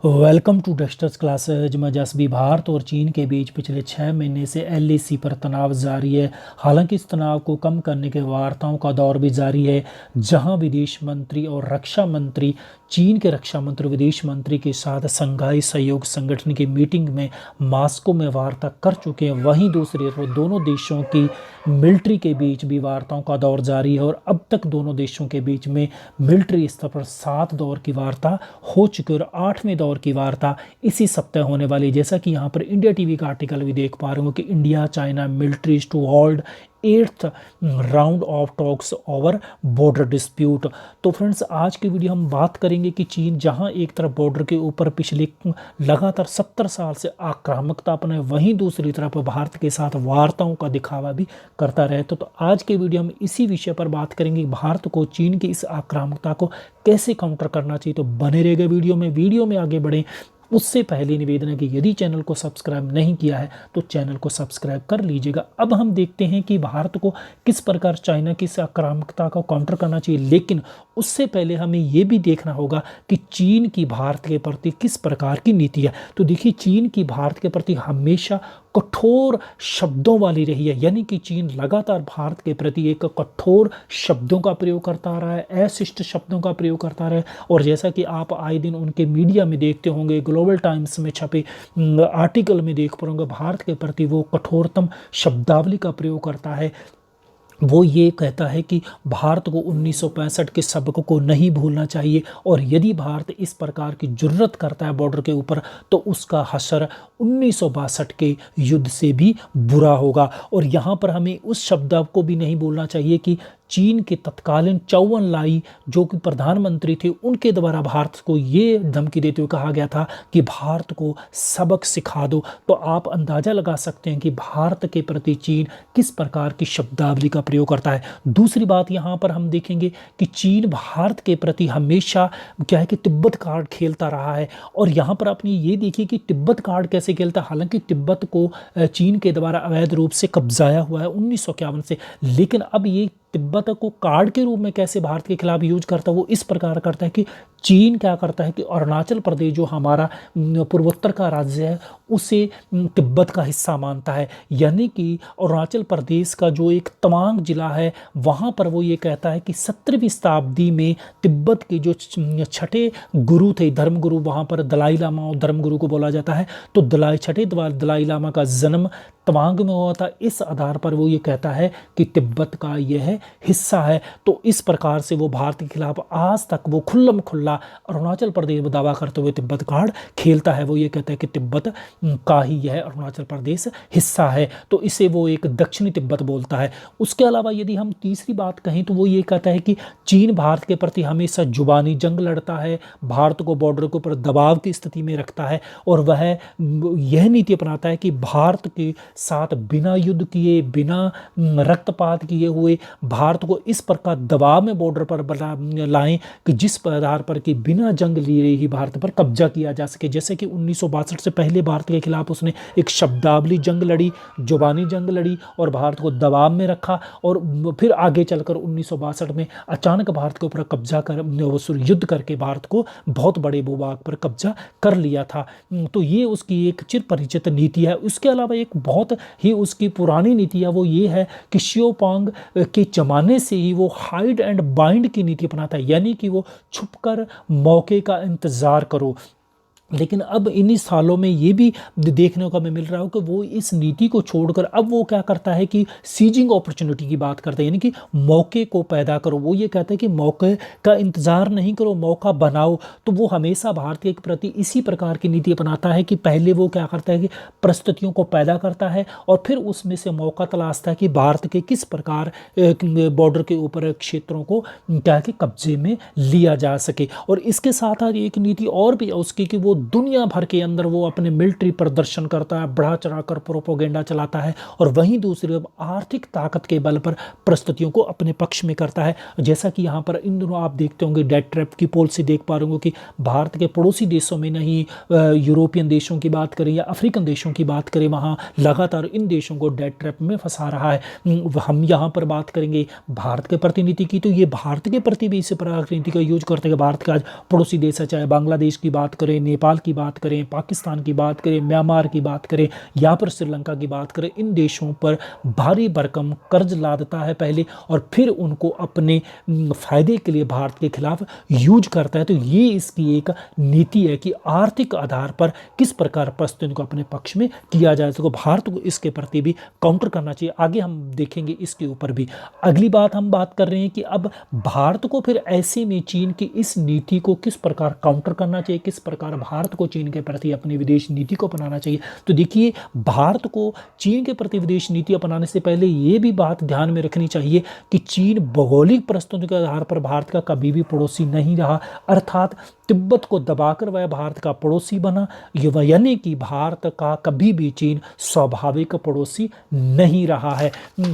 Welcome to dusters classes में जसबी भारत और चीन के बीच पिछले 6 महीने से एलएसी पर तनाव जारी है। हालांकि इस तनाव को कम करने के वार्ताओं का दौर भी जारी है, जहां विदेश मंत्री और रक्षा मंत्री चीन के रक्षा मंत्री विदेश मंत्री के साथ शंघाई सहयोग संगठन की मीटिंग में मास्को में वार्ता कर चुके हैं। वहीं दूसरी तरफ दोनों देशों की मिलिट्री के बीच भी वार्ताओं का दौर जारी है और अब तक दोनों देशों के बीच में मिलिट्री स्तर पर 7 दौर की वार्ता हो चुकी है और 8वें दौर की वार्ता इसी सप्ताह होने वाली है। जैसा कि यहाँ पर इंडिया टीवी का आर्टिकल भी देख पा रहे हो कि India China militaries to hold 8th round of talks over border dispute. तो फ्रेंड्स, आज की वीडियो हम बात करेंगे कि चीन जहां एक तरफ बॉर्डर के ऊपर पिछले लगातार 70 साल से आक्रामकता अपने, वहीं दूसरी तरफ भारत के साथ वार्ताओं का दिखावा भी करता रहे। तो आज के वीडियो में इसी विषय पर बात करेंगे, भारत को चीन की इस आक्रामकता को कैसे काउंटर करना चाहिए। तो बने रहेगा वीडियो में आगे बढ़ें उससे पहले निवेदन है कि यदि चैनल को सब्सक्राइब नहीं किया है तो चैनल को सब्सक्राइब कर लीजिएगा। अब हम देखते हैं कि भारत को किस प्रकार चाइना की इस आक्रामकता का काउंटर करना चाहिए, लेकिन उससे पहले हमें यह भी देखना होगा कि चीन की भारत के प्रति किस प्रकार की नीति है। तो देखिए, चीन की भारत के प्रति हमेशा कठोर शब्दों वाली रही है, यानी कि चीन लगातार भारत के प्रति एक कठोर शब्दों का प्रयोग करता रहा है, अशिष्ट शब्दों का प्रयोग करता रहा है। और जैसा कि आप आए दिन उनके मीडिया में देखते होंगे, ग्लोबल टाइम्स में छपे आर्टिकल में देख पाओगे, भारत के प्रति वो कठोरतम शब्दावली का प्रयोग करता है। वो ये कहता है कि भारत को 1965 के सबक को नहीं भूलना चाहिए और यदि भारत इस प्रकार की जुर्रत करता है बॉर्डर के ऊपर तो उसका हशर 1962 के युद्ध से भी बुरा होगा। और यहाँ पर हमें उस शब्द को भी नहीं भूलना चाहिए कि चीन के तत्कालीन चौवन लाई जो कि प्रधानमंत्री थे, उनके द्वारा भारत को ये धमकी देते हुए कहा गया था कि भारत को सबक सिखा दो। तो आप अंदाजा लगा सकते हैं कि भारत के प्रति चीन किस प्रकार की शब्दावली का प्रयोग करता है। दूसरी बात यहाँ पर हम देखेंगे कि चीन भारत के प्रति हमेशा क्या है कि तिब्बत कार्ड खेलता रहा है। और यहाँ पर आपने ये देखिए कि तिब्बत कार्ड कैसे खेलता है। हालांकि तिब्बत को चीन के द्वारा अवैध रूप से कब्जाया हुआ है 1951 से, लेकिन अब ये तिब्बत को कार्ड के रूप में कैसे भारत के खिलाफ यूज करता है, वो इस प्रकार करता है कि चीन क्या करता है कि अरुणाचल प्रदेश जो हमारा पूर्वोत्तर का राज्य है उसे तिब्बत का हिस्सा मानता है। यानी कि अरुणाचल प्रदेश का जो एक तवांग जिला है वहाँ पर वो ये कहता है कि 17वीं शताब्दी में तिब्बत के जो छठे गुरु थे, धर्मगुरु, वहाँ पर दलाई लामा और धर्मगुरु को बोला जाता है, तो छठे दलाई लामा का जन्म तवांग में हुआ था। इस आधार पर वो ये कहता है कि तिब्बत का यह हिस्सा है। तो इस प्रकार से वो भारत के खिलाफ आज तक वो खुल्लम खुल्ला अरुणाचल प्रदेश में दावा करते हुए तिब्बत कार्ड खेलता है। वो ये कहता है कि तिब्बत का ही यह अरुणाचल प्रदेश हिस्सा है, तो इसे वो एक दक्षिणी तिब्बत बोलता है। उसके अलावा यदि हम तीसरी बात कहें तो वो ये कहता है कि चीन भारत के प्रति हमेशा जुबानी जंग लड़ता है, भारत को बॉर्डर के ऊपर दबाव की स्थिति में रखता है और वह यह नीति अपनाता है कि भारत के साथ बिना युद्ध किए, बिना रक्तपात किए हुए भारत को इस प्रकार दबाव में बॉर्डर पर लाएं कि जिस आधार पर कि बिना जंग लिए ही भारत पर कब्जा किया जा सके। जैसे कि 1962 से पहले भारत के खिलाफ उसने एक शब्दावली जंग लड़ी, जुबानी जंग लड़ी और भारत को दबाव में रखा और फिर आगे चलकर 1962 में अचानक भारत के ऊपर कब्जा कर युद्ध करके भारत को बहुत बड़े भूभाग पर कब्जा कर लिया था। तो ये उसकी एक चिर परिचित नीति है। उसके अलावा एक बहुत ही उसकी पुरानी नीति है, वो ये है कि शियोपांग के जमाने से ही वो हाइड एंड बाइंड की नीति अपनाता है, यानी कि वो छुपकर मौके का इंतजार करो। लेकिन अब इन्हीं सालों में ये भी देखने को हमें मिल रहा हो कि वो इस नीति को छोड़कर अब वो क्या करता है कि सीजिंग अपॉर्चुनिटी की बात करता है, यानी कि मौके को पैदा करो। वो ये कहता है कि मौके का इंतज़ार नहीं करो, मौका बनाओ। तो वो हमेशा भारतीय के प्रति इसी प्रकार की नीति अपनाता है कि पहले वो क्या करता है कि परिस्थितियों को पैदा करता है और फिर उसमें से मौका तलाशता है कि भारत के किस प्रकार बॉर्डर के ऊपर क्षेत्रों को क्या कि कब्जे में लिया जा सके। और इसके साथ साथ एक नीति और भी है उसकी कि वो दुनिया भर के अंदर वो अपने मिलिट्री प्रदर्शन करता है, बढ़ा चढ़ाकर प्रोपोगेंडा चलाता है और वहीं दूसरी ओर आर्थिक ताकत के बल पर परिस्थितियों को अपने पक्ष में करता है। जैसा कि यहाँ पर इन दोनों आप देखते होंगे डेट ट्रैप की पॉलिसी देख पा रहे होंगे कि भारत के पड़ोसी देशों में नहीं, यूरोपियन देशों की बात करें या अफ्रीकन देशों की बात करें, वहाँ लगातार इन देशों को डेट ट्रैप में फंसा रहा है। हम यहाँ पर बात करेंगे भारत के प्रति नीति की, तो ये भारत के प्रति भी इसी प्रकार की नीति का यूज करते हैं। भारत का आज पड़ोसी देश है, चाहे बांग्लादेश की बात करें, नेपाल नेपाल की बात करें, पाकिस्तान की बात करें, म्यांमार की बात करें या फिर श्रीलंका की बात करें, इन देशों पर भारी भरकम कर्ज लादता है पहले और फिर उनको अपने फायदे के लिए भारत के खिलाफ यूज करता है। तो ये इसकी एक नीति है कि आर्थिक आधार पर किस प्रकार परिस्थितियों को अपने पक्ष में किया जाए। तो भारत को इसके प्रति भी काउंटर करना चाहिए। आगे हम देखेंगे इसके ऊपर भी। अगली बात हम बात कर रहे हैं कि अब भारत को फिर ऐसे में चीन की इस नीति को किस प्रकार काउंटर करना चाहिए, किस प्रकार भारत को चीन के प्रति अपनी विदेश नीति को अपनाना चाहिए। तो देखिए, भारत को चीन के प्रति विदेश नीति अपनाने से पहले ये भी बात ध्यान में रखनी चाहिए कि चीन भौगोलिक परिस्थितियों के आधार पर भारत का कभी भी पड़ोसी नहीं रहा, अर्थात तिब्बत को दबाकर वह भारत का पड़ोसी बना, यानी कि भारत का कभी भी चीन स्वाभाविक पड़ोसी नहीं रहा है।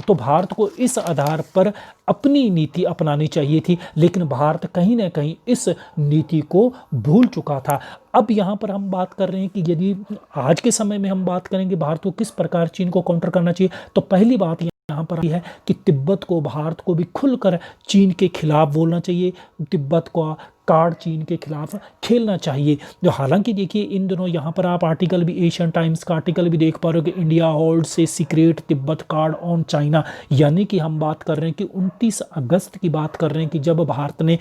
तो भारत को इस आधार पर अपनी नीति अपनानी चाहिए थी, लेकिन भारत कहीं ना कहीं इस नीति को भूल चुका था। अब यहाँ पर हम बात कर रहे हैं कि यदि आज के समय में हम बात करेंगे भारत को किस प्रकार चीन को काउंटर करना चाहिए, तो पहली बात यहाँ पर है कि तिब्बत को, भारत को भी खुलकर चीन के खिलाफ बोलना चाहिए, तिब्बत को कार्ड चीन के खिलाफ खेलना चाहिए। जो हालांकि देखिए, इन दिनों यहाँ पर आप आर्टिकल भी, एशियन टाइम्स का आर्टिकल भी देख पा रहे हो कि India holds a secret Tibet card on China, यानी कि हम बात कर रहे हैं कि 29 अगस्त की बात कर रहे हैं कि जब भारत ने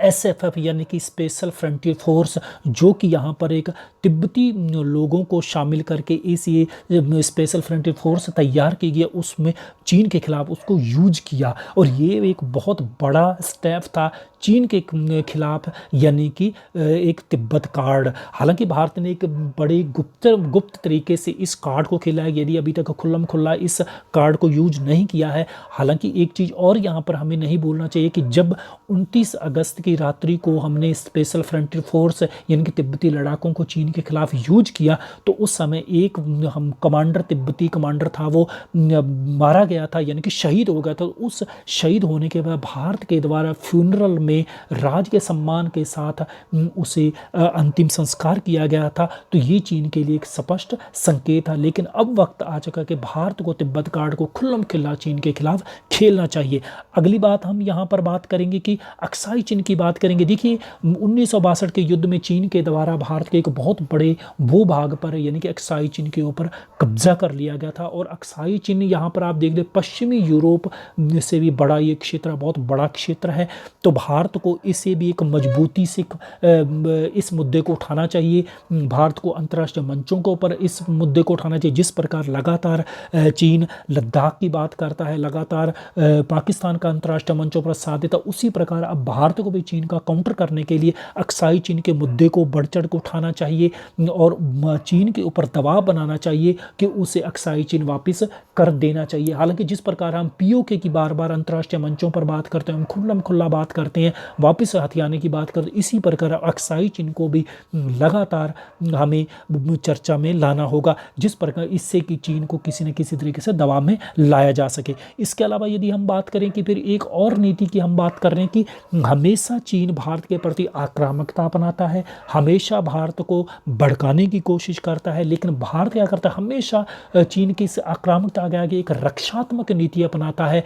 SFF यानी कि स्पेशल फ्रंटियर फोर्स, जो कि यहाँ पर एक तिब्बती लोगों को शामिल करके इस ये स्पेशल फ्रंटियर फोर्स तैयार की गई, उसमें चीन के खिलाफ उसको यूज किया और ये एक बहुत बड़ा स्टेप था चीन के खिलाफ, यानी कि एक तिब्बत कार्ड। हालांकि भारत ने एक बड़े गुप्त तरीके से इस कार्ड को खेला है, यदि अभी तक खुल्लम खुल्ला इस कार्ड को यूज नहीं किया है। हालांकि एक चीज़ और यहाँ पर हमें नहीं भूलना चाहिए कि जब 29 अगस्त की रात्रि को हमने स्पेशल फ्रंटियर फोर्स यानी कि तिब्बती लड़ाकों को चीन के खिलाफ यूज किया, तो उस समय एक हम तिब्बती कमांडर था, वो मारा गया था, यानी कि शहीद हो गया था। उस शहीद होने के बाद भारत के द्वारा फ्यूनरल में राज के सम्मान के साथ उसे अंतिम संस्कार किया गया था। तो ये चीन के लिए एक स्पष्ट संकेत था। लेकिन अब वक्त आ चुका कि भारत को तिब्बत कार्ड को खुल्लम खिल्ला चीन के खिलाफ खेलना चाहिए। अगली बात हम यहाँ पर बात करेंगे कि अक्साई चीन की बात करेंगे। देखिए, 1962 के युद्ध में चीन के द्वारा भारत के एक बहुत बड़े भूभाग पर यानी कि अक्साई चीन के ऊपर कब्जा कर लिया गया था। और अक्साई चीन यहाँ पर आप देख ले, पश्चिमी यूरोप से भी बड़ा ये क्षेत्र, बहुत बड़ा क्षेत्र है। तो भारत को इसे भी एक मजबूती से इस मुद्दे को उठाना चाहिए। भारत को अंतर्राष्ट्रीय मंचों के ऊपर इस मुद्दे को उठाना चाहिए। जिस प्रकार लगातार चीन लद्दाख की बात करता है, लगातार पाकिस्तान का अंतर्राष्ट्रीय मंचों पर साथ देता, उसी प्रकार अब भारत को भी चीन का काउंटर करने के लिए अक्साई चीन के मुद्दे को बढ़ चढ़ कर उठाना चाहिए और चीन के ऊपर दबाव बनाना चाहिए कि उसे अक्साई चीन वापस कर देना चाहिए। हालांकि जिस प्रकार हम POK की बार बार अंतर्राष्ट्रीय मंचों पर बात करते हैं, हम खुल्लम खुल्ला बात करते हैं, वापस हथियाने की बात करते हैं, इसी प्रकार अक्साई चीन को भी लगातार हमें चर्चा में लाना होगा, जिस प्रकार इससे कि चीन को किसी न किसी तरीके से दबाव में लाया जा सके। इसके अलावा यदि हम बात करें कि फिर एक और नीति की हम बात कर रहे हैं कि हमेशा चीन भारत के प्रति आक्रामकता अपनाता है, हमेशा भारत को भड़काने की कोशिश करता है, लेकिन भारत क्या करता है, हमेशा चीन की इस आक्रामकता के आगे एक रक्षात्मक नीति अपनाता है,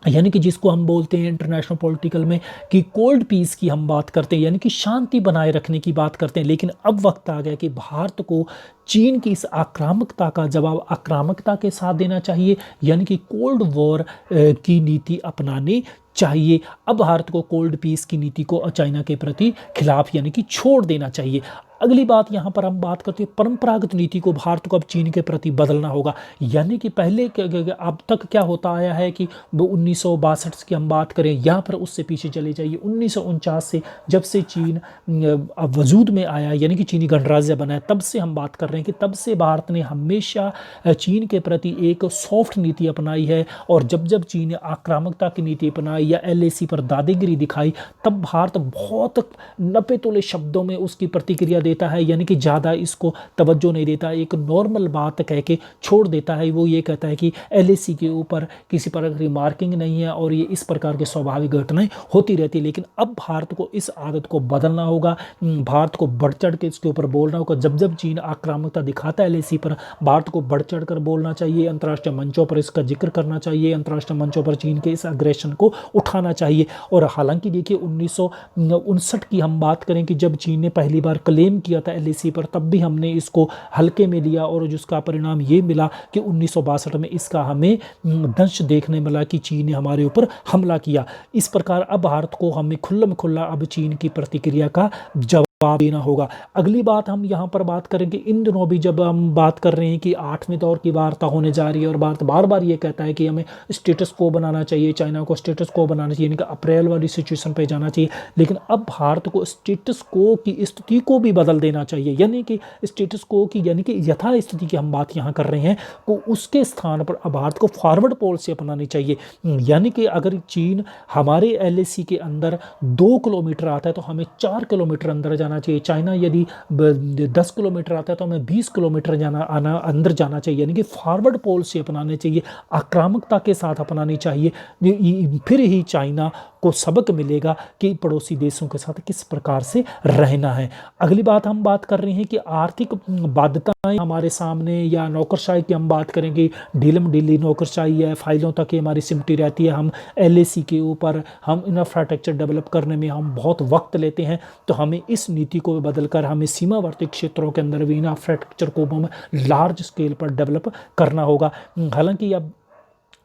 यानी कि जिसको हम बोलते हैं इंटरनेशनल पॉलिटिकल में कि कोल्ड पीस की हम बात करते हैं, यानी कि शांति बनाए रखने की बात करते हैं। लेकिन अब वक्त आ गया कि भारत को चीन की इस आक्रामकता का जवाब आक्रामकता के साथ देना चाहिए, यानी कि कोल्ड वॉर की नीति अपनानी चाहिए। अब भारत को कोल्ड पीस की नीति को चाइना के प्रति खिलाफ यानी कि छोड़ देना चाहिए। अगली बात यहाँ पर हम बात करते हैं परंपरागत नीति को भारत को अब चीन के प्रति बदलना होगा। यानी कि पहले अब तक क्या होता आया है कि 1962 की हम बात करें या फिर उससे पीछे चले जाइए 1949 से, जब से चीन वजूद में आया यानी कि चीनी गणराज्य बना है, तब से हम बात कर रहे हैं कि तब से भारत ने हमेशा चीन के प्रति एक सॉफ्ट नीति अपनाई है। और जब जब चीन ने आक्रामकता की नीति अपनाई या LAC पर दादागिरी दिखाई, तब भारत बहुत नपे तुले शब्दों में उसकी प्रतिक्रिया देता है, यानी कि ज़्यादा इसको तवज्जो नहीं देता, एक नॉर्मल बात कह के छोड़ देता है। वो ये कहता है कि LAC के ऊपर किसी प्रकार की मार्किंग नहीं है और ये इस प्रकार के स्वाभाविक घटनाएं होती रहती है। लेकिन अब भारत को इस आदत को बदलना होगा, भारत को बढ़ चढ़ के इसके ऊपर बोलना होगा। जब जब चीन आक्रामकता दिखाता है LAC पर, भारत को बढ़ चढ़ कर बोलना चाहिए, अंतर्राष्ट्रीय मंचों पर इसका जिक्र करना चाहिए, अंतर्राष्ट्रीय मंचों पर चीन के इस अग्रेशन को उठाना चाहिए। और हालांकि देखिए 1959 की हम बात करें कि जब चीन ने पहली बार क्लेम किया था एलएसी पर, तब भी हमने इसको हल्के में लिया और जिसका परिणाम ये मिला कि 1962 में इसका हमें दंश देखने मिला कि चीन ने हमारे ऊपर हमला किया। इस प्रकार अब भारत को हमें खुल्लम खुल्ला अब चीन की प्रतिक्रिया का जवाब देना होगा। अगली बात हम यहाँ पर बात करेंगे, इन दिनों भी जब हम बात कर रहे हैं कि 8वें दौर की वार्ता होने जा रही है और भारत बार बार ये कहता है कि हमें स्टेटस को बनाना चाहिए, चाइना को स्टेटस को बनाना चाहिए, यानी कि अप्रैल वाली सिचुएशन पे जाना चाहिए। लेकिन अब भारत को स्टेटस को की स्थिति को भी बदल देना चाहिए, यानी कि स्टेटस को की यानी कि यथा स्थिति की हम बात यहाँ कर रहे हैं, तो उसके स्थान पर अब भारत को फॉरवर्ड पॉलिसी अपनानी चाहिए। यानी कि अगर चीन हमारे एलएसी के अंदर 2 किलोमीटर आता है तो हमें 4 किलोमीटर अंदर जाना चाहिए। चाइना यदि 10 किलोमीटर आता है तो हमें 20 किलोमीटर अंदर जाना चाहिए, यानी कि फॉरवर्ड पॉलिसी अपनानी चाहिए, आक्रामकता के साथ अपनानी चाहिए। फिर ही चाइना को सबक मिलेगा कि पड़ोसी देशों के साथ किस प्रकार से रहना है। अगली बात हम बात कर रहे हैं कि आर्थिक बाध्यताएं हमारे सामने या नौकरशाही की हम बात करेंगे, ढीलम ढीली नौकरशाही है, फाइलों तक ही हमारी सिमटी रहती है। हम एलएसी के ऊपर हम इंफ्रास्ट्रक्चर डेवलप करने में हम बहुत वक्त लेते हैं, तो हमें इस नीति को बदलकर हमें सीमावर्ती क्षेत्रों के अंदर भी इंफ्रास्ट्रक्चर को हमें लार्ज स्केल पर डेवलप करना होगा। हालांकि अब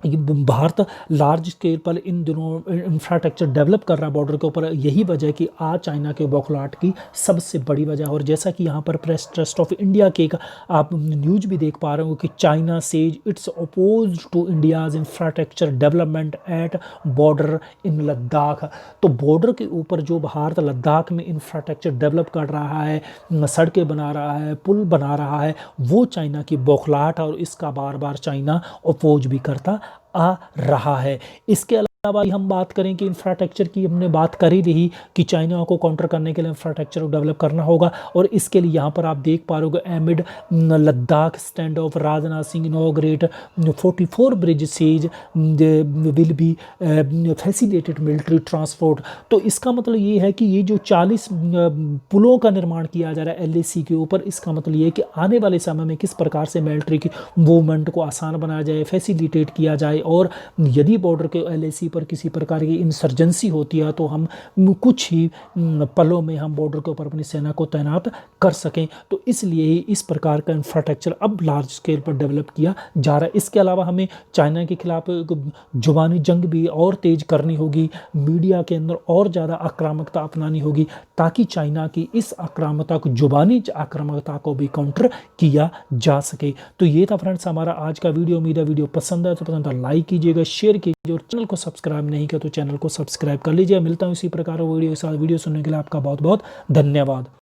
भारत लार्ज स्केल पर इन दिनों इंफ्रास्ट्रक्चर डेवलप कर रहा है बॉर्डर के ऊपर, यही वजह है कि आज चाइना के बौखलाहट की सबसे बड़ी वजह। और जैसा कि यहाँ पर प्रेस ट्रस्ट ऑफ इंडिया के एक आप न्यूज भी देख पा रहे हो कि China says it's opposed to India's infrastructure development at border in Ladakh. तो बॉर्डर के ऊपर जो भारत लद्दाख में इंफ्रास्ट्रक्चर डेवलप कर रहा है, सड़कें बना रहा है, पुल बना रहा है, वो चाइना की बौखलाहट और इसका बार बार चाइना अपोज भी करता आ रहा है। इसके अलावा हम बात करें कि इंफ्रास्ट्रक्चर की हमने बात कर ही रही कि चाइना को काउंटर करने के लिए इंफ्रास्ट्रक्चर को डेवलप करना होगा। और इसके लिए यहाँ पर आप देख पा रहे हो एमिड Ladakh stand of Rajnath Singh inaugurate 44 bridge says will be facilitated military transport. तो इसका मतलब ये है कि ये जो 40 पुलों का निर्माण किया जा रहा है एलएसी के ऊपर, इसका मतलब ये है कि आने वाले समय में किस प्रकार से मिलिट्री की मूवमेंट को आसान बनाया जाए, फैसिलिटेट किया जाए। और यदि बॉर्डर के एलएसी पर किसी प्रकार की इंसर्जेंसी होती है तो हम कुछ ही पलों में हम बॉर्डर के ऊपर अपनी सेना को तैनात कर सकें। तो इसलिए ही इस प्रकार का इंफ्रास्ट्रक्चर अब लार्ज स्केल पर डेवलप किया जा रहा है। इसके अलावा हमें चाइना के खिलाफ जुबानी जंग भी और तेज करनी होगी, मीडिया के अंदर और ज़्यादा आक्रामकता अपनानी होगी, ताकि चाइना की इस आक्रामकता को, जुबानी आक्रामकता को भी काउंटर किया जा सके। तो ये था फ्रेंड्स हमारा आज का वीडियो। उम्मीद है वीडियो पसंद है तो पसंद है लाइक कीजिएगा, शेयर कीजिए और चैनल को सब्सक्राइब नहीं किया तो चैनल को सब्सक्राइब कर लीजिए। मिलता हूँ इसी प्रकार वीडियो के साथ। वीडियो सुनने के लिए आपका बहुत बहुत धन्यवाद।